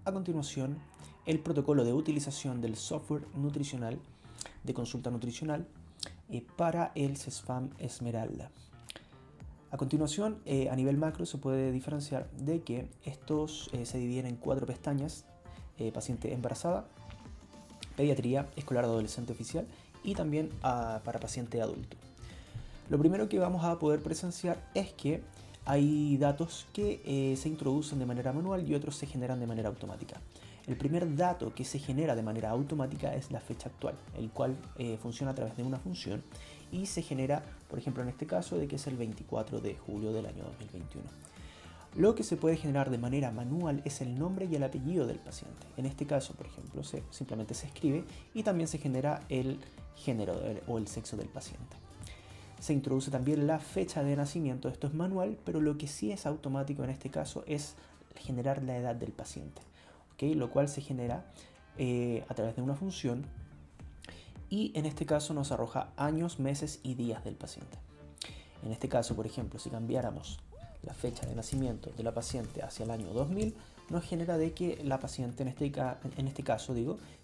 a continuación el protocolo de utilización del software nutricional de consulta nutricional para el CESFAM Esmeralda. A continuación, a nivel macro se puede diferenciar de que estos se dividen en 4 pestañas: paciente embarazada, pediatría, escolar adolescente oficial y también para paciente adulto. Lo primero que vamos a poder presenciar es que hay datos que se introducen de manera manual y otros se generan de manera automática. El primer dato que se genera de manera automática es la fecha actual, el cual funciona a través de una función y se genera, por ejemplo en este caso, de que es el 24 de julio del año 2021. Lo que se puede generar de manera manual es el nombre y el apellido del paciente. En este caso, por ejemplo, simplemente se escribe y también se genera el género o el sexo del paciente. Se introduce también la fecha de nacimiento. Esto es manual, pero lo que sí es automático en este caso es generar la edad del paciente, ¿okay? Lo cual se genera a través de una función y en este caso nos arroja años, meses y días del paciente. En este caso, por ejemplo, si cambiáramos la fecha de nacimiento de la paciente hacia el año 2000, nos genera de que la paciente en este caso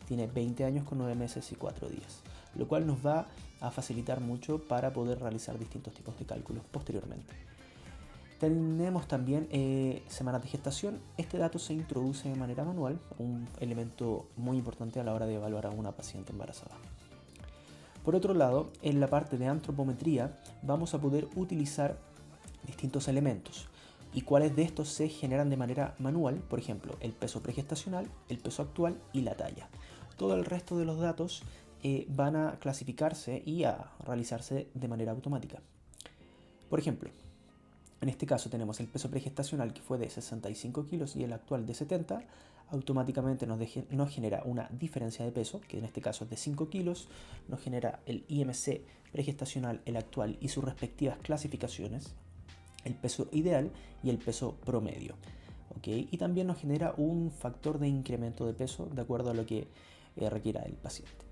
tiene 20 años con 9 meses y 4 días, lo cual nos va a facilitar mucho para poder realizar distintos tipos de cálculos posteriormente. Tenemos también semanas de gestación. Este dato se introduce de manera manual, un elemento muy importante a la hora de evaluar a una paciente embarazada. Por otro lado, en la parte de antropometría vamos a poder utilizar distintos elementos. ¿Y cuáles de estos se generan de manera manual? Por ejemplo, el peso pregestacional, el peso actual y la talla. Todo el resto de los datos van a clasificarse y a realizarse de manera automática. Por ejemplo, en este caso tenemos el peso pregestacional que fue de 65 kilos y el actual de 70. Automáticamente nos genera una diferencia de peso, que en este caso es de 5 kilos. Nos genera el IMC pregestacional, el actual y sus respectivas clasificaciones, el peso ideal y el peso promedio. ¿Okay? Y también nos genera un factor de incremento de peso de acuerdo a lo que requiera el paciente.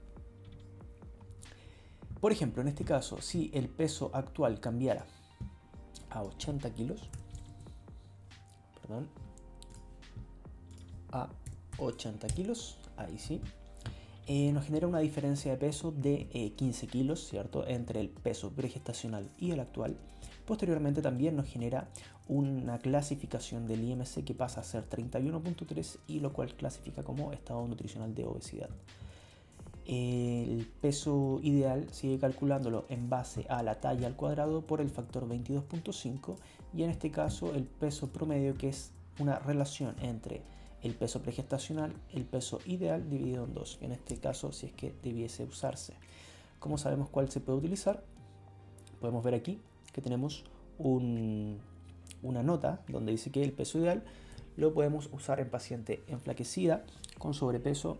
Por ejemplo, en este caso, si el peso actual cambiara a 80 kilos, a 80 kilos, ahí sí, nos genera una diferencia de peso de 15 kilos, ¿cierto?, entre el peso pregestacional y el actual. Posteriormente también nos genera una clasificación del IMC que pasa a ser 31.3 y lo cual clasifica como estado nutricional de obesidad. El peso ideal sigue calculándolo en base a la talla al cuadrado por el factor 22.5 y en este caso el peso promedio, que es una relación entre el peso pregestacional, el peso ideal dividido en 2, en este caso si es que debiese usarse. ¿Cómo sabemos cuál se puede utilizar? Podemos ver aquí que tenemos una nota donde dice que el peso ideal lo podemos usar en paciente enflaquecida, con sobrepeso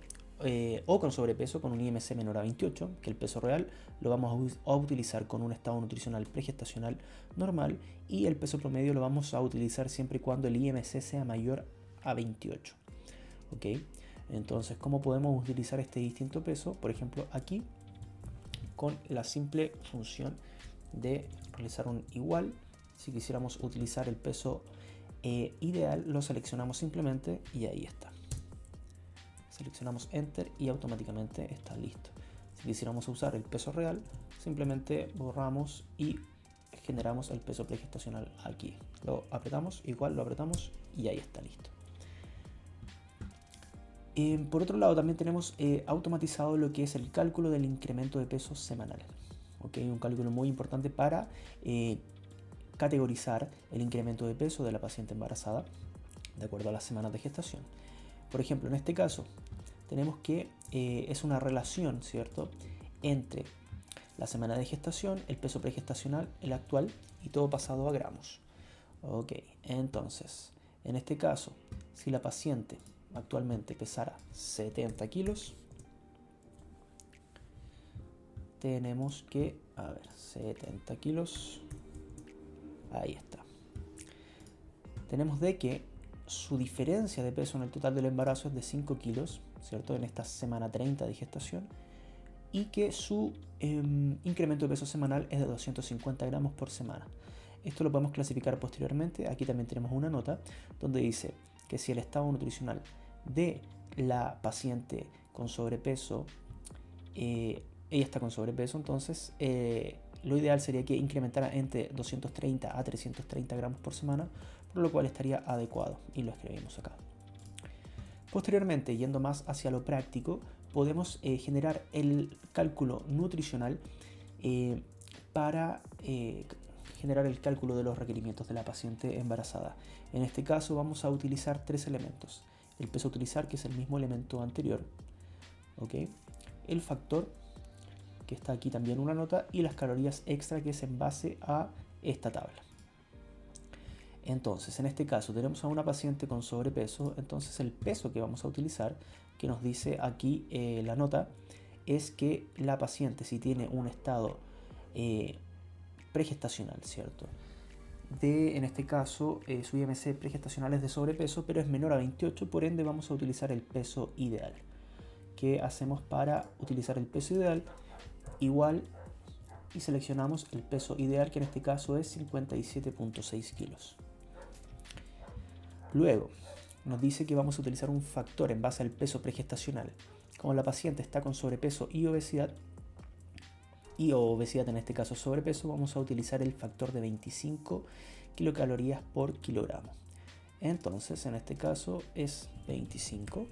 o con sobrepeso con un IMC menor a 28, que el peso real lo vamos a utilizar con un estado nutricional pregestacional normal y el peso promedio lo vamos a utilizar siempre y cuando el IMC sea mayor a 28. ¿Ok? Entonces, ¿cómo podemos utilizar este distinto peso? Por ejemplo, aquí con la simple función de realizar un igual. Si quisiéramos utilizar el peso ideal, lo seleccionamos simplemente y ahí está. Seleccionamos Enter y automáticamente está listo. Si quisiéramos usar el peso real, simplemente borramos y generamos el peso pregestacional aquí. Lo apretamos, igual lo apretamos y ahí está listo. Por otro lado, también tenemos automatizado lo que es el cálculo del incremento de peso semanal. ¿Okay? Un cálculo muy importante para categorizar el incremento de peso de la paciente embarazada de acuerdo a las semanas de gestación. Por ejemplo, en este caso tenemos que es una relación, ¿cierto?, entre la semana de gestación, el peso pregestacional, el actual y todo pasado a gramos. Ok, entonces, en este caso, si la paciente actualmente pesara 70 kilos, tenemos que, 70 kilos, ahí está. Tenemos de que su diferencia de peso en el total del embarazo es de 5 kilos, ¿cierto?, en esta semana 30 de gestación, y que su incremento de peso semanal es de 250 gramos por semana. Esto lo podemos clasificar posteriormente. Aquí también tenemos una nota donde dice que si el estado nutricional de la paciente con sobrepeso, ella está con sobrepeso, entonces lo ideal sería que incrementara entre 230 a 330 gramos por semana, por lo cual estaría adecuado y lo escribimos acá. Posteriormente, yendo más hacia lo práctico, podemos generar el cálculo nutricional para generar el cálculo de los requerimientos de la paciente embarazada. En este caso vamos a utilizar tres elementos. El peso a utilizar, que es el mismo elemento anterior, ¿okay? El factor, que está aquí también una nota, y las calorías extra, que es en base a esta tabla. Entonces, en este caso tenemos a una paciente con sobrepeso, entonces el peso que vamos a utilizar, que nos dice aquí la nota, es que la paciente, si tiene un estado pregestacional, ¿cierto? En este caso, su IMC pregestacional es de sobrepeso, pero es menor a 28, por ende vamos a utilizar el peso ideal. ¿Qué hacemos para utilizar el peso ideal? Igual, y seleccionamos el peso ideal, que en este caso es 57.6 kilos. Luego, nos dice que vamos a utilizar un factor en base al peso pregestacional. Como la paciente está con sobrepeso y obesidad en este caso sobrepeso, vamos a utilizar el factor de 25 kilocalorías por kilogramo. Entonces, en este caso es 25.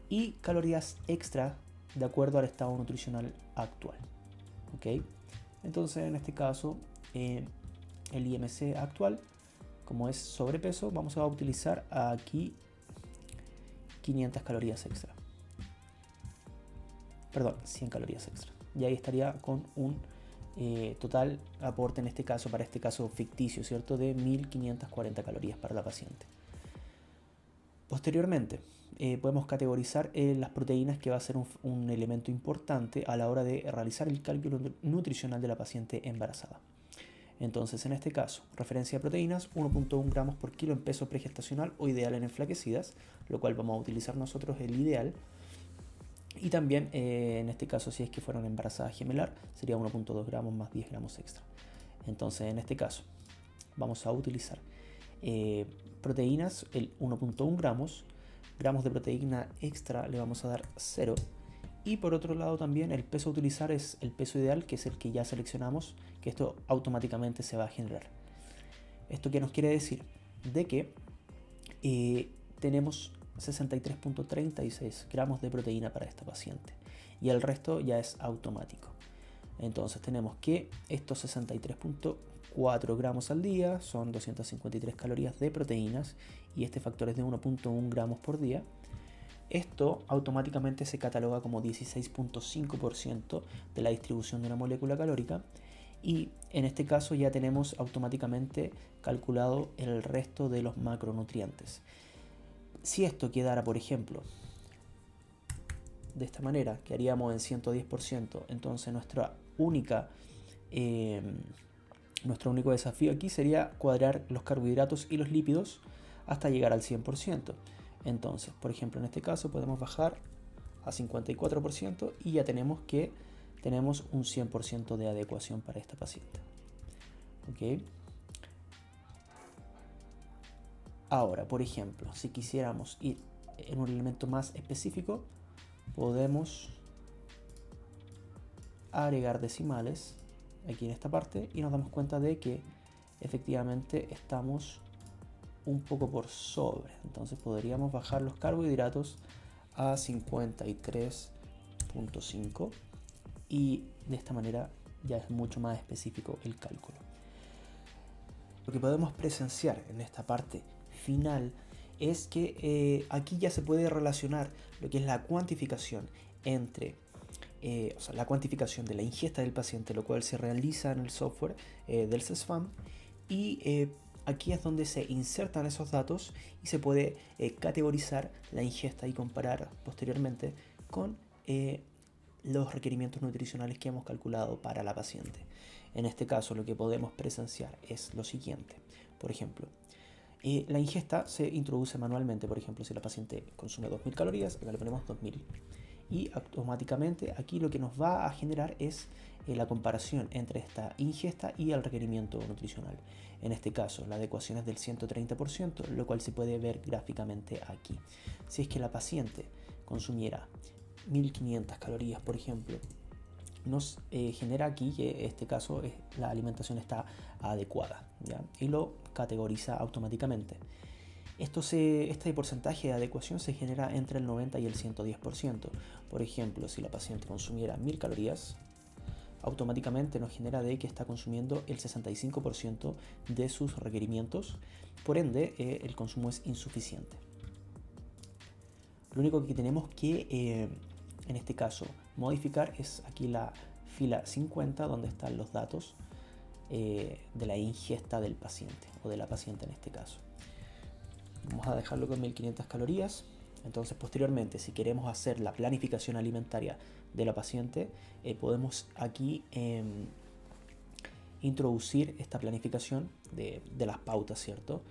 Y calorías extra de acuerdo al estado nutricional actual. ¿Ok? Entonces, en este caso, el IMC actual, como es sobrepeso, vamos a utilizar aquí 500 calorías extra. Perdón, 100 calorías extra. Y ahí estaría con un total aporte, en este caso, para este caso ficticio, ¿cierto?, de 1540 calorías para la paciente. Posteriormente, podemos categorizar las proteínas, que va a ser un elemento importante a la hora de realizar el cálculo nutricional de la paciente embarazada. Entonces, en este caso, referencia a proteínas, 1.1 gramos por kilo en peso pregestacional o ideal en enflaquecidas, lo cual vamos a utilizar nosotros el ideal. Y también, en este caso, si es que fueron embarazadas gemelar, sería 1.2 gramos más 10 gramos extra. Entonces, en este caso, vamos a utilizar proteínas, el 1.1 gramos de proteína extra le vamos a dar 0. Y por otro lado también el peso a utilizar es el peso ideal, que es el que ya seleccionamos, que esto automáticamente se va a generar. ¿Esto qué nos quiere decir? De que tenemos 63.36 gramos de proteína para esta paciente y el resto ya es automático. Entonces tenemos que estos 63.4 gramos al día son 253 calorías de proteínas y este factor es de 1.1 gramos por día. Esto automáticamente se cataloga como 16.5% de la distribución de una molécula calórica y en este caso ya tenemos automáticamente calculado el resto de los macronutrientes. Si esto quedara, por ejemplo, de esta manera, que haríamos en 110%, entonces nuestro único desafío aquí sería cuadrar los carbohidratos y los lípidos hasta llegar al 100%. Entonces, por ejemplo, en este caso podemos bajar a 54% y ya tenemos un 100% de adecuación para esta paciente. ¿Ok? Ahora, por ejemplo, si quisiéramos ir en un elemento más específico, podemos agregar decimales aquí en esta parte y nos damos cuenta de que efectivamente estamos un poco por sobre. Entonces podríamos bajar los carbohidratos a 53.5 y de esta manera ya es mucho más específico el cálculo. Lo que podemos presenciar en esta parte final es que aquí ya se puede relacionar lo que es la cuantificación entre la cuantificación de la ingesta del paciente, lo cual se realiza en el software del CESFAM, y aquí es donde se insertan esos datos y se puede categorizar la ingesta y comparar posteriormente con los requerimientos nutricionales que hemos calculado para la paciente. En este caso, lo que podemos presenciar es lo siguiente. Por ejemplo, la ingesta se introduce manualmente. Por ejemplo, si la paciente consume 2000 calorías, acá le ponemos 2000. y automáticamente aquí lo que nos va a generar es la comparación entre esta ingesta y el requerimiento nutricional. En este caso, la adecuación es del 130%, lo cual se puede ver gráficamente aquí. Si es que la paciente consumiera 1500 calorías, por ejemplo, nos genera aquí que en este caso la alimentación está adecuada, ¿ya? Y lo categoriza automáticamente. Este porcentaje de adecuación se genera entre el 90 y el 110%. Por ejemplo, si la paciente consumiera 1000 calorías, automáticamente nos genera de que está consumiendo el 65% de sus requerimientos, por ende el consumo es insuficiente. Lo único que tenemos que en este caso modificar es aquí la fila 50, donde están los datos de la ingesta del paciente o de la paciente en este caso. Vamos a dejarlo con 1500 calorías. Entonces posteriormente, si queremos hacer la planificación alimentaria de la paciente, podemos aquí introducir esta planificación de las pautas, ¿cierto?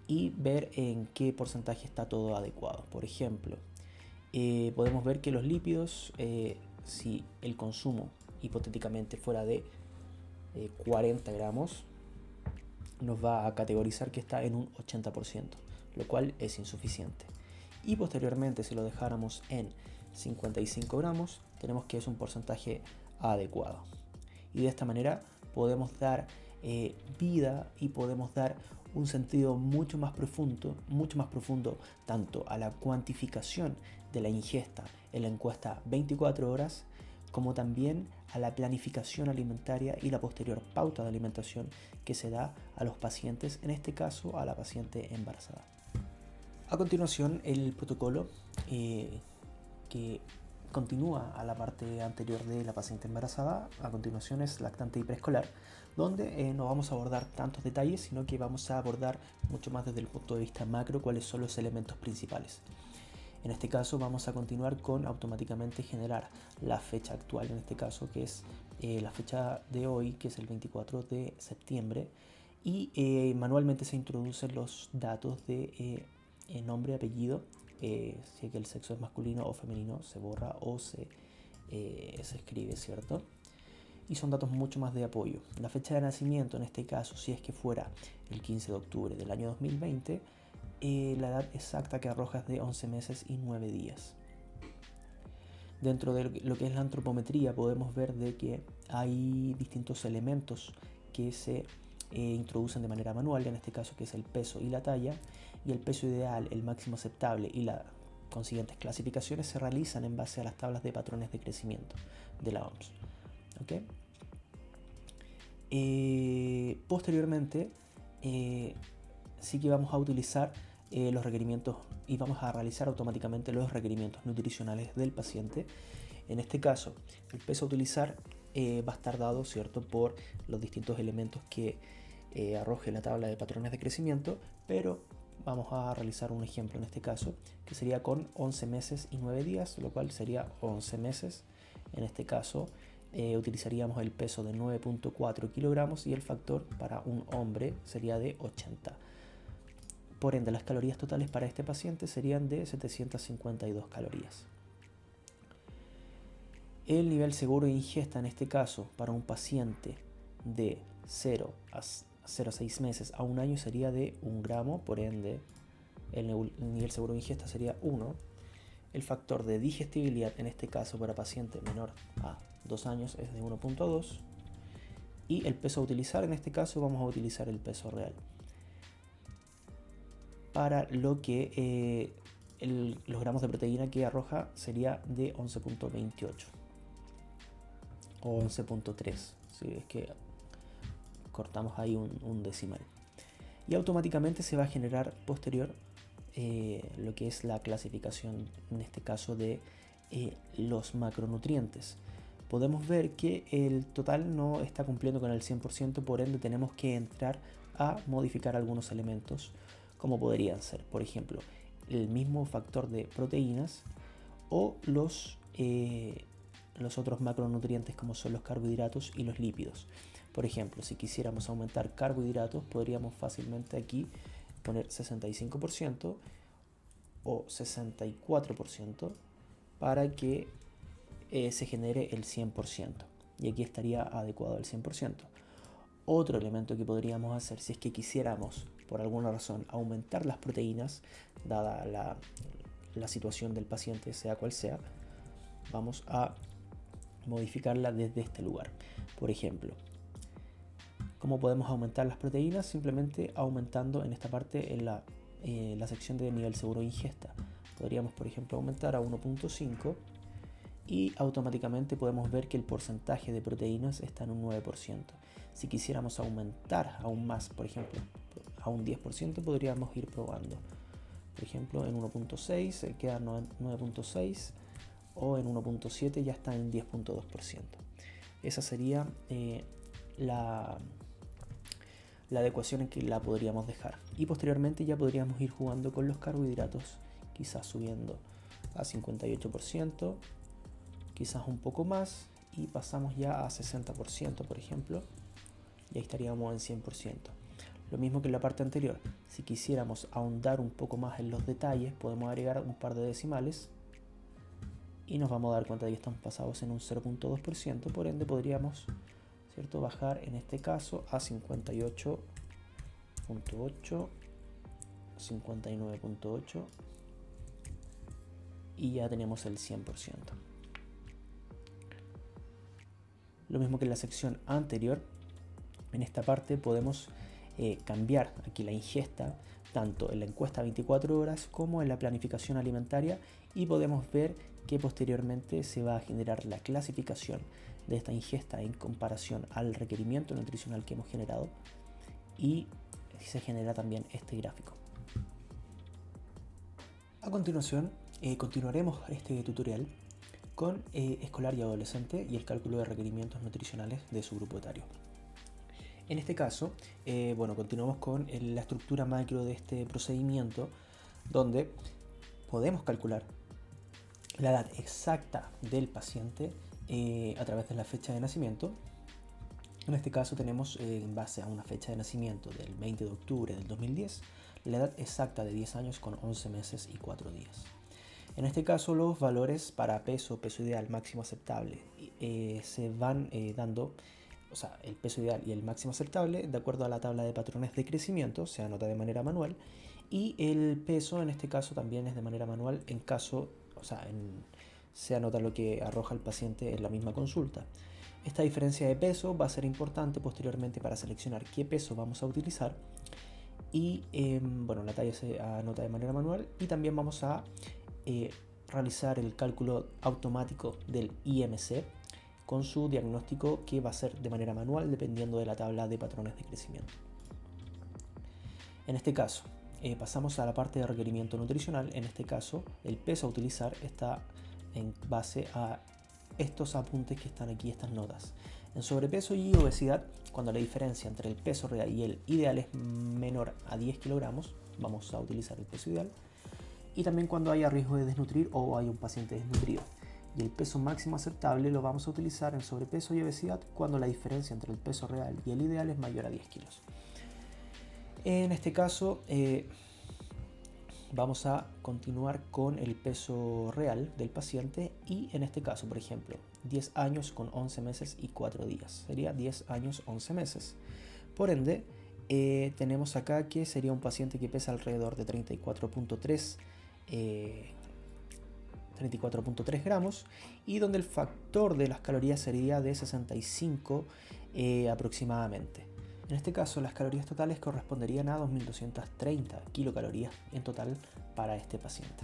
Y ver en qué porcentaje está todo adecuado. Por ejemplo, podemos ver que los lípidos, si el consumo hipotéticamente fuera de 40 gramos, nos va a categorizar que está en un 80%, lo cual es insuficiente. Y posteriormente, si lo dejáramos en 55 gramos, tenemos que es un porcentaje adecuado. Y de esta manera podemos dar vida y podemos dar un sentido mucho más profundo tanto a la cuantificación de la ingesta en la encuesta 24 horas, como también a la planificación alimentaria y la posterior pauta de alimentación que se da a los pacientes, en este caso a la paciente embarazada. A continuación, el protocolo que continúa a la parte anterior de la paciente embarazada. A continuación es lactante y preescolar, donde no vamos a abordar tantos detalles, sino que vamos a abordar mucho más desde el punto de vista macro cuáles son los elementos principales. En este caso vamos a continuar con automáticamente generar la fecha actual, en este caso que es la fecha de hoy, que es el 24 de septiembre, y manualmente se introducen los datos de nombre, apellido, si es que el sexo es masculino o femenino, se borra o se escribe, ¿cierto? Y son datos mucho más de apoyo. La fecha de nacimiento, en este caso, si es que fuera el 15 de octubre del año 2020, la edad exacta que arroja es de 11 meses y 9 días. Dentro de lo que es la antropometría podemos ver de que hay distintos elementos que se introducen de manera manual, en este caso que es el peso y la talla, y el peso ideal, el máximo aceptable y las consiguientes clasificaciones se realizan en base a las tablas de patrones de crecimiento de la OMS. ¿Okay? Posteriormente sí que vamos a utilizar los requerimientos y vamos a realizar automáticamente los requerimientos nutricionales del paciente. En este caso, el peso a utilizar va a estar dado, ¿cierto?, por los distintos elementos que arroje la tabla de patrones de crecimiento, pero vamos a realizar un ejemplo en este caso, que sería con 11 meses y 9 días, lo cual sería 11 meses. En este caso utilizaríamos el peso de 9.4 kilogramos y el factor para un hombre sería de 80. Por ende, las calorías totales para este paciente serían de 752 calorías. El nivel seguro de ingesta en este caso para un paciente de 0 a 0,6 meses a un año sería de 1 gramo, por ende el nivel seguro de ingesta sería 1. El factor de digestibilidad en este caso para paciente menor a 2 años es de 1.2. Y el peso a utilizar, en este caso vamos a utilizar el peso real. Para lo que los gramos de proteína que arroja sería de 11.28 o 11.3, si es que cortamos ahí un decimal. Y automáticamente se va a generar posterior lo que es la clasificación, en este caso de los macronutrientes. Podemos ver que el total no está cumpliendo con el 100%, por ende tenemos que entrar a modificar algunos elementos, como podrían ser, por ejemplo, el mismo factor de proteínas o los otros macronutrientes como son los carbohidratos y los lípidos. Por ejemplo, si quisiéramos aumentar carbohidratos, podríamos fácilmente aquí poner 65% o 64% para que se genere el 100%. Y aquí estaría adecuado al 100%. Otro elemento que podríamos hacer si es que quisiéramos, por alguna razón, aumentar las proteínas, dada la situación del paciente, sea cual sea, vamos a modificarla desde este lugar. Por ejemplo, ¿cómo podemos aumentar las proteínas? Simplemente aumentando en esta parte en la sección de nivel seguro de ingesta. Podríamos, por ejemplo, aumentar a 1.5 y automáticamente podemos ver que el porcentaje de proteínas está en un 9%. Si quisiéramos aumentar aún más, por ejemplo, a un 10%, podríamos ir probando. Por ejemplo, en 1.6 queda 9.6 o en 1.7 ya está en 10.2%. Esa sería la adecuación en que la podríamos dejar. Y posteriormente ya podríamos ir jugando con los carbohidratos, quizás subiendo a 58%, quizás un poco más, y pasamos ya a 60%, por ejemplo, y ahí estaríamos en 100%. Lo mismo que en la parte anterior, si quisiéramos ahondar un poco más en los detalles, podemos agregar un par de decimales y nos vamos a dar cuenta de que estamos pasados en un 0.2%, por ende podríamos, ¿cierto?, bajar en este caso a 58.8, 59.8 y ya tenemos el 100%. Lo mismo que en la sección anterior, en esta parte podemos cambiar aquí la ingesta tanto en la encuesta 24 horas como en la planificación alimentaria, y podemos ver que posteriormente se va a generar la clasificación de esta ingesta en comparación al requerimiento nutricional que hemos generado, y se genera también este gráfico. A continuación continuaremos este tutorial con escolar y adolescente y el cálculo de requerimientos nutricionales de su grupo etario. En este caso, continuamos con la estructura macro de este procedimiento, donde podemos calcular la edad exacta del paciente a través de la fecha de nacimiento. En este caso tenemos, en base a una fecha de nacimiento del 20 de octubre del 2010, la edad exacta de 10 años con 11 meses y 4 días. En este caso, los valores para peso ideal, máximo aceptable, se van dando, o sea, el peso ideal y el máximo aceptable de acuerdo a la tabla de patrones de crecimiento, se anota de manera manual, y el peso en este caso también es de manera manual en caso, se anota lo que arroja el paciente en la misma consulta. Esta diferencia de peso va a ser importante posteriormente para seleccionar qué peso vamos a utilizar, y la talla se anota de manera manual, y también vamos a realizar el cálculo automático del IMC con su diagnóstico, que va a ser de manera manual dependiendo de la tabla de patrones de crecimiento. En este caso pasamos a la parte de requerimiento nutricional. En este caso el peso a utilizar está en base a estos apuntes que están aquí, estas notas. En sobrepeso y obesidad, cuando la diferencia entre el peso real y el ideal es menor a 10 kilogramos, vamos a utilizar el peso ideal. Y también cuando haya riesgo de desnutrir o hay un paciente desnutrido. Y el peso máximo aceptable lo vamos a utilizar en sobrepeso y obesidad cuando la diferencia entre el peso real y el ideal es mayor a 10 kilos. En este caso vamos a continuar con el peso real del paciente, y en este caso, por ejemplo, 10 años con 11 meses y 4 días. Sería 10 años 11 meses. Por ende, tenemos acá que sería un paciente que pesa alrededor de 34.3 gramos, y donde el factor de las calorías sería de 65 aproximadamente. En este caso, las calorías totales corresponderían a 2.230 kilocalorías en total para este paciente.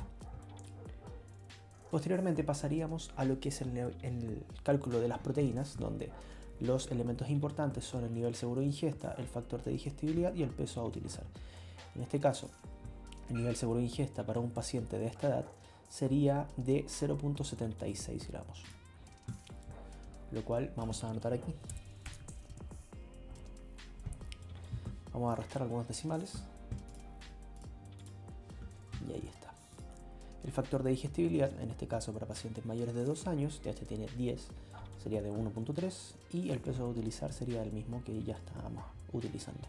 Posteriormente pasaríamos a lo que es el cálculo de las proteínas, donde los elementos importantes son el nivel seguro de ingesta, el factor de digestibilidad y el peso a utilizar. En este caso, el nivel seguro de ingesta para un paciente de esta edad sería de 0.76 gramos, lo cual vamos a anotar aquí. Vamos a restar algunos decimales y ahí está. El factor de digestibilidad, en este caso para pacientes mayores de 2 años, ya este tiene 10, sería de 1.3, y el peso a utilizar sería el mismo que ya estábamos utilizando,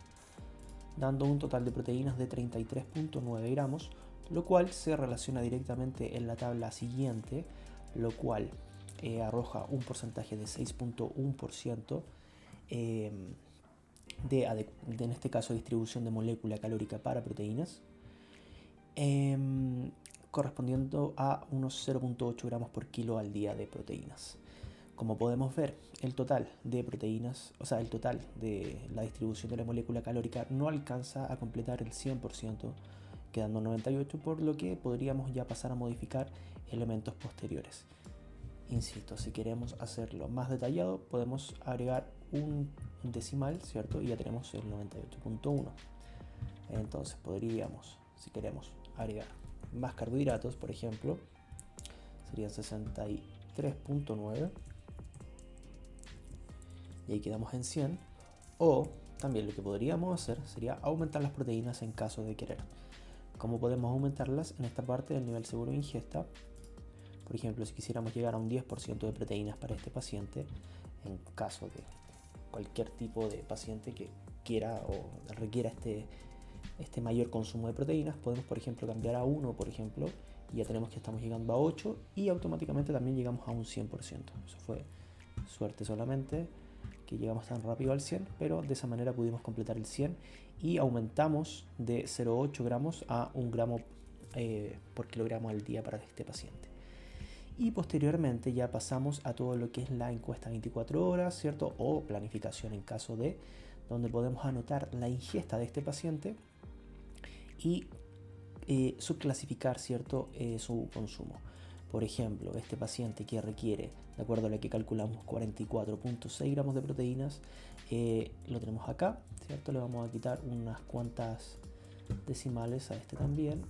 dando un total de proteínas de 33.9 gramos, lo cual se relaciona directamente en la tabla siguiente, lo cual arroja un porcentaje de 6,1% en este caso distribución de molécula calórica para proteínas, correspondiendo a unos 0,8 gramos por kilo al día de proteínas. Como podemos ver, el total de proteínas, o sea, el total de la distribución de la molécula calórica no alcanza a completar el 100%, quedando 98%, por lo que podríamos ya pasar a modificar elementos posteriores. Insisto, si queremos hacerlo más detallado, podemos agregar un decimal, ¿cierto? Y ya tenemos el 98,1. Entonces podríamos, si queremos, agregar más carbohidratos, por ejemplo, serían 63,9. Y ahí quedamos en 100. O también lo que podríamos hacer sería aumentar las proteínas en caso de querer. ¿Cómo podemos aumentarlas? En esta parte del nivel seguro de ingesta. Por ejemplo, si quisiéramos llegar a un 10% de proteínas para este paciente, en caso de cualquier tipo de paciente que quiera o requiera este mayor consumo de proteínas, podemos, por ejemplo, cambiar a 1, por ejemplo, y ya tenemos que estamos llegando a 8 y automáticamente también llegamos a un 100%. Eso fue suerte solamente que llegamos tan rápido al 100, pero de esa manera pudimos completar el 100 y aumentamos de 0,8 gramos a 1 gramo por kilogramo al día para este paciente. Y posteriormente ya pasamos a todo lo que es la encuesta 24 horas, ¿cierto? O planificación en caso de, donde podemos anotar la ingesta de este paciente y subclasificar, ¿cierto? Su consumo. Por ejemplo, este paciente que requiere, de acuerdo a lo que calculamos, 44,6 gramos de proteínas, lo tenemos acá, ¿cierto? Le vamos a quitar unas cuantas decimales a este también.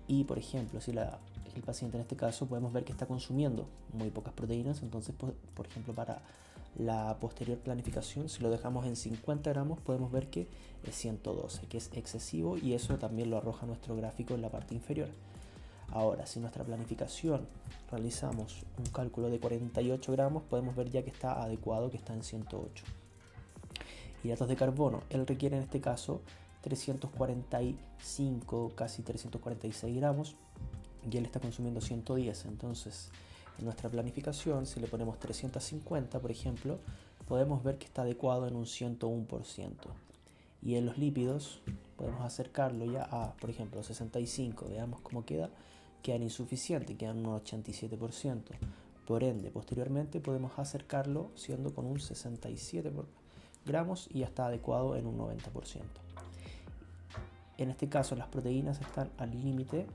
Y por ejemplo, si el paciente en este caso podemos ver que está consumiendo muy pocas proteínas, entonces por ejemplo para la posterior planificación, si lo dejamos en 50 gramos, podemos ver que es 112, que es excesivo, y eso también lo arroja nuestro gráfico en la parte inferior. Ahora, si nuestra planificación realizamos un cálculo de 48 gramos, podemos ver ya que está adecuado, que está en 108. Hidratos de carbono, él requiere en este caso 345, casi 346 gramos, y él está consumiendo 110. Entonces, en nuestra planificación, si le ponemos 350, por ejemplo, podemos ver que está adecuado en un 101%. Y en los lípidos, podemos acercarlo ya a, por ejemplo, 65. Veamos cómo queda. Quedan insuficientes, quedan un 87%. Por ende, posteriormente podemos acercarlo siendo con un 67 gramos y ya está adecuado en un 90%. En este caso las proteínas están al límite,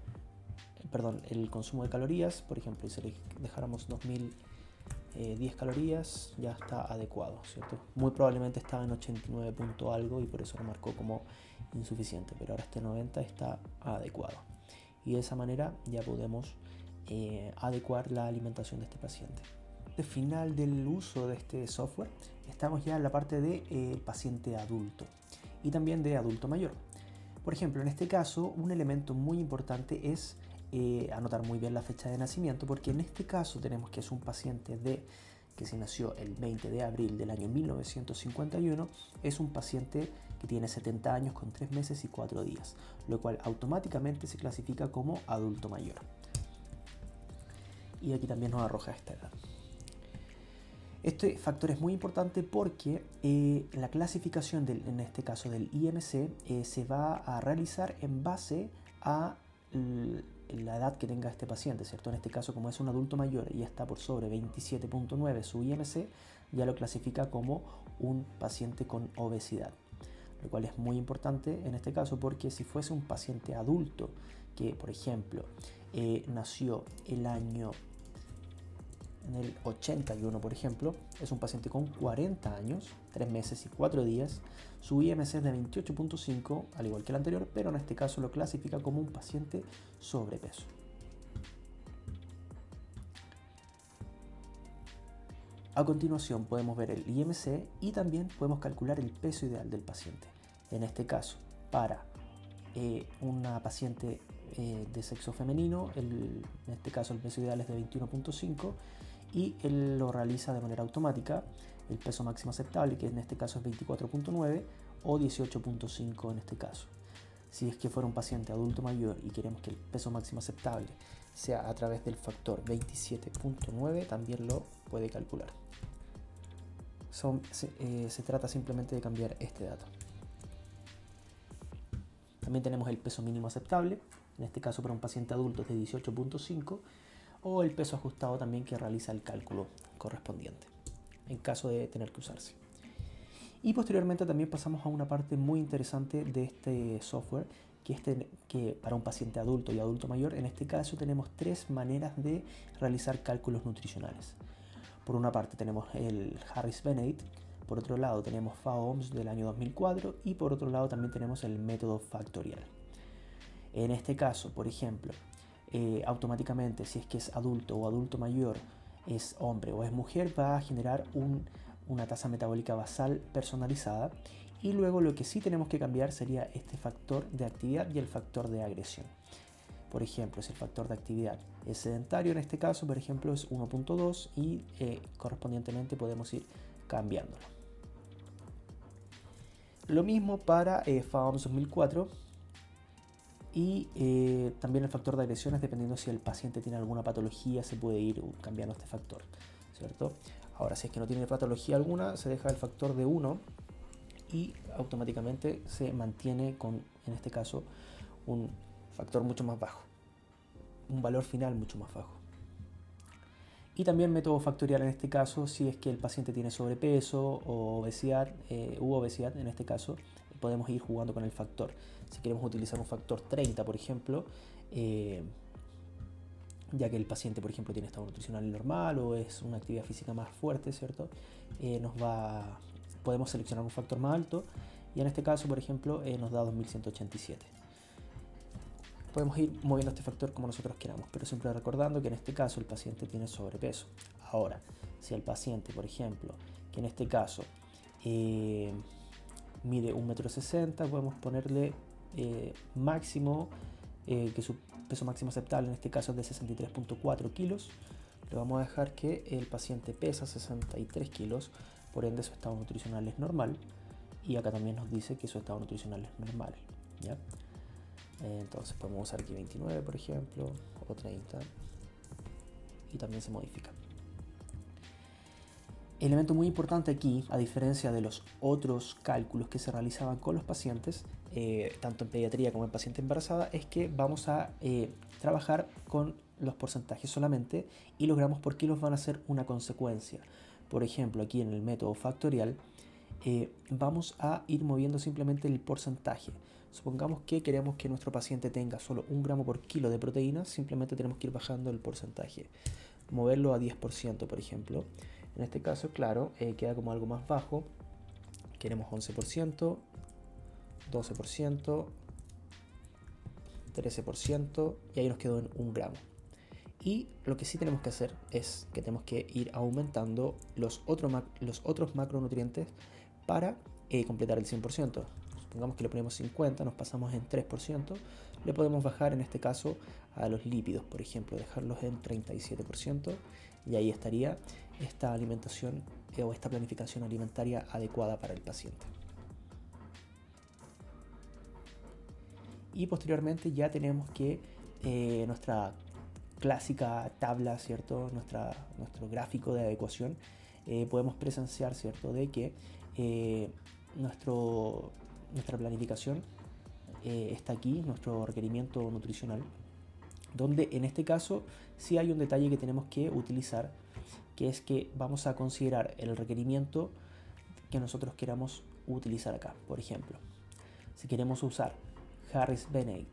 el consumo de calorías, por ejemplo, si le dejáramos 2010 calorías, ya está adecuado, ¿cierto? Muy probablemente estaba en 89 punto algo y por eso lo marcó como insuficiente, pero ahora este 90 está adecuado. Y de esa manera ya podemos adecuar la alimentación de este paciente. Al final del uso de este software, estamos ya en la parte de paciente adulto y también de adulto mayor. Por ejemplo, en este caso, un elemento muy importante es anotar muy bien la fecha de nacimiento, porque en este caso tenemos que es un paciente que se nació el 20 de abril del año 1951, es un paciente que tiene 70 años con 3 meses y 4 días, lo cual automáticamente se clasifica como adulto mayor. Y aquí también nos arroja esta edad. Este factor es muy importante porque la clasificación en este caso del IMC se va a realizar en base a la edad que tenga este paciente, ¿cierto? En este caso, como es un adulto mayor y está por sobre 27,9 su IMC, ya lo clasifica como un paciente con obesidad, lo cual es muy importante en este caso porque si fuese un paciente adulto que, por ejemplo, nació en el 81, por ejemplo, es un paciente con 40 años, 3 meses y 4 días, su IMC es de 28,5, al igual que el anterior, pero en este caso lo clasifica como un paciente sobrepeso. A continuación podemos ver el IMC y también podemos calcular el peso ideal del paciente. En este caso, para una paciente de sexo femenino, en este caso el peso ideal es de 21,5 y él lo realiza de manera automática. El peso máximo aceptable, que en este caso es 24,9 o 18,5 en este caso. Si es que fuera un paciente adulto mayor y queremos que el peso máximo aceptable sea a través del factor 27.9, también lo puede calcular. Se trata simplemente de cambiar este dato. También tenemos el peso mínimo aceptable, en este caso para un paciente adulto es de 18.5, o el peso ajustado también que realiza el cálculo correspondiente, en caso de tener que usarse. Y posteriormente también pasamos a una parte muy interesante de este software, que para un paciente adulto y adulto mayor, en este caso tenemos tres maneras de realizar cálculos nutricionales. Por una parte tenemos el Harris-Benedict, por otro lado tenemos FAOMS del año 2004 y por otro lado también tenemos el método factorial. En este caso, por ejemplo, automáticamente si es que es adulto o adulto mayor, es hombre o es mujer, va a generar una tasa metabólica basal personalizada, y luego lo que sí tenemos que cambiar sería este factor de actividad y el factor de agresión. Por ejemplo, si el factor de actividad es sedentario, en este caso, por ejemplo, es 1.2 y correspondientemente podemos ir cambiándolo. Lo mismo para FAOMS 2004 y también el factor de agresiones, dependiendo si el paciente tiene alguna patología, se puede ir cambiando este factor, ¿cierto? Ahora, si es que no tiene patología alguna, se deja el factor de 1 y automáticamente se mantiene con, en este caso, un factor mucho más bajo, un valor final mucho más bajo. Y también método factorial en este caso, si es que el paciente tiene sobrepeso o obesidad, u obesidad en este caso, podemos ir jugando con el factor. Si queremos utilizar un factor 30, por ejemplo, ya que el paciente, por ejemplo, tiene estado nutricional normal o es una actividad física más fuerte, ¿cierto? Podemos seleccionar un factor más alto, y en este caso, por ejemplo, nos da 2187. Podemos ir moviendo este factor como nosotros queramos, pero siempre recordando que en este caso el paciente tiene sobrepeso. Ahora, si el paciente, por ejemplo, que en este caso mide 1,60 m, podemos ponerle máximo, que su peso máximo aceptable en este caso es de 63.4 kilos. Le vamos a dejar que el paciente pesa 63 kilos, por ende su estado nutricional es normal, y acá también nos dice que su estado nutricional es normal, ¿ya? Entonces podemos usar aquí 29, por ejemplo, o 30, y también se modifica. Elemento muy importante aquí, a diferencia de los otros cálculos que se realizaban con los pacientes, tanto en pediatría como en paciente embarazada, es que vamos a trabajar con los porcentajes solamente, y los gramos por kilos van a ser una consecuencia. Por ejemplo, aquí en el método factorial vamos a ir moviendo simplemente el porcentaje. Supongamos que queremos que nuestro paciente tenga solo 1 gramo por kilo de proteína, simplemente tenemos que ir bajando el porcentaje, moverlo a 10%, por ejemplo. En este caso, claro, queda como algo más bajo. Queremos 11%, 12%, 13%, y ahí nos quedó en 1 gramo. Y lo que sí tenemos que hacer es que tenemos que ir aumentando los otros macronutrientes para completar el 100%. Supongamos que le ponemos 50, nos pasamos en 3%, le podemos bajar en este caso a los lípidos, por ejemplo, dejarlos en 37%, y ahí estaría esta alimentación o esta planificación alimentaria adecuada para el paciente. Y posteriormente ya tenemos que nuestra clásica tabla, ¿cierto? Nuestro gráfico de adecuación, podemos presenciar, ¿cierto?, de que nuestra planificación está aquí, nuestro requerimiento nutricional, donde en este caso sí hay un detalle que tenemos que utilizar, que es que vamos a considerar el requerimiento que nosotros queramos utilizar acá. Por ejemplo, si queremos usar Harris-Benedict,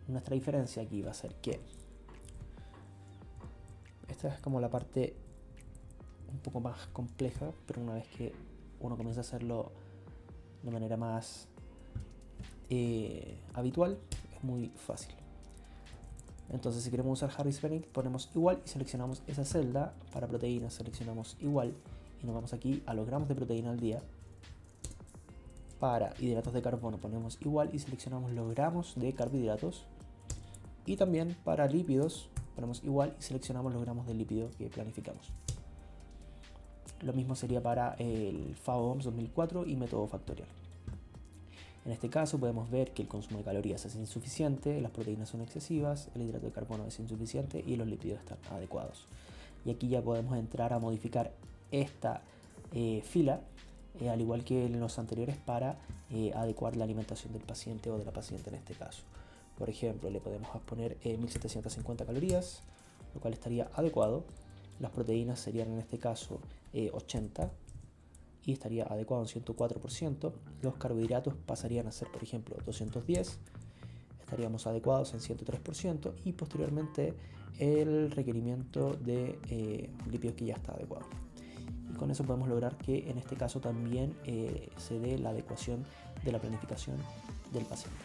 nuestra diferencia aquí va a ser que esta es como la parte un poco más compleja, pero una vez que uno comienza a hacerlo de manera más habitual, es muy fácil. Entonces, si queremos usar Harris-Benedict, ponemos igual y seleccionamos esa celda. Para proteínas seleccionamos igual y nos vamos aquí a los gramos de proteína al día. Para hidratos de carbono ponemos igual y seleccionamos los gramos de carbohidratos. Y también para lípidos ponemos igual y seleccionamos los gramos de lípido que planificamos. Lo mismo sería para el FAOMS 2004 y método factorial. En este caso podemos ver que el consumo de calorías es insuficiente, las proteínas son excesivas, el hidrato de carbono es insuficiente y los lípidos están adecuados. Y aquí ya podemos entrar a modificar esta fila, al igual que en los anteriores, para adecuar la alimentación del paciente o de la paciente en este caso. Por ejemplo, le podemos poner 1750 calorías, lo cual estaría adecuado. Las proteínas serían en este caso 80 y estaría adecuado en 104%. Los carbohidratos pasarían a ser, por ejemplo, 210, estaríamos adecuados en 103% y posteriormente el requerimiento de lípidos que ya está adecuado. Y con eso podemos lograr que en este caso también se dé la adecuación de la planificación del paciente.